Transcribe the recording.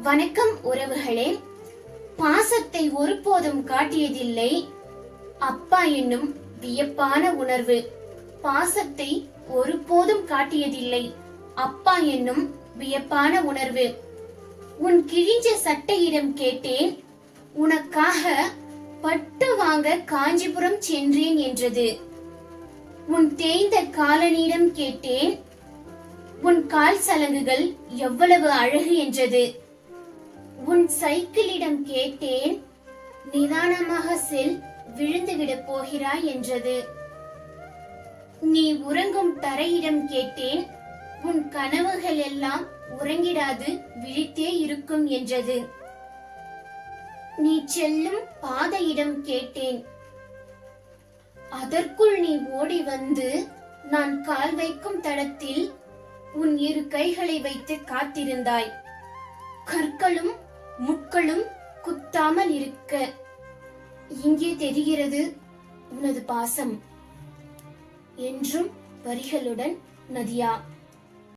வணக்கம் உறவுகளே. பாசத்தை ஒருபோதும் காட்டியதில்லை அப்பா என்னும் வியப்பான உணர்வு. பாசத்தை ஒருபோதும் காட்டியதில்லை அப்பா என்னும் வியப்பான உணர்வு. உன் கிழிஞ்ச சட்டையிடம் கேட்டேன், உனக்காக பட்டு வாங்க காஞ்சிபுரம் சென்றேன் என்றது. உன் தேய்ந்த காலனிடம் கேட்டேன், உன் கால் சலங்குகள் எவ்வளவு அழகு என்றது. உன் சைக்கிளிடம் கேட்டேன், நிதானமாக செல், விழுந்துவிடப் போகிறாய் என்றது. நீ உறங்கும் தரையிடம் கேட்டேன், உன் கனவுகள் எல்லாம் உறங்கிடாது விழித்தே இருக்கும் என்றது. நீ செல்லும் பாதையிடம் கேட்டேன், அதற்குள் நீ ஓடி வந்து நான் கால் வைக்கும் தடத்தில் உன் இரு கைகளை வைத்து காத்திருந்தாய். கற்களும் முட்களும் குத்தாமல் இருக்க இங்கே தெரிகிறது உனது பாசம். என்றும் வரிகளுடன் நதியா.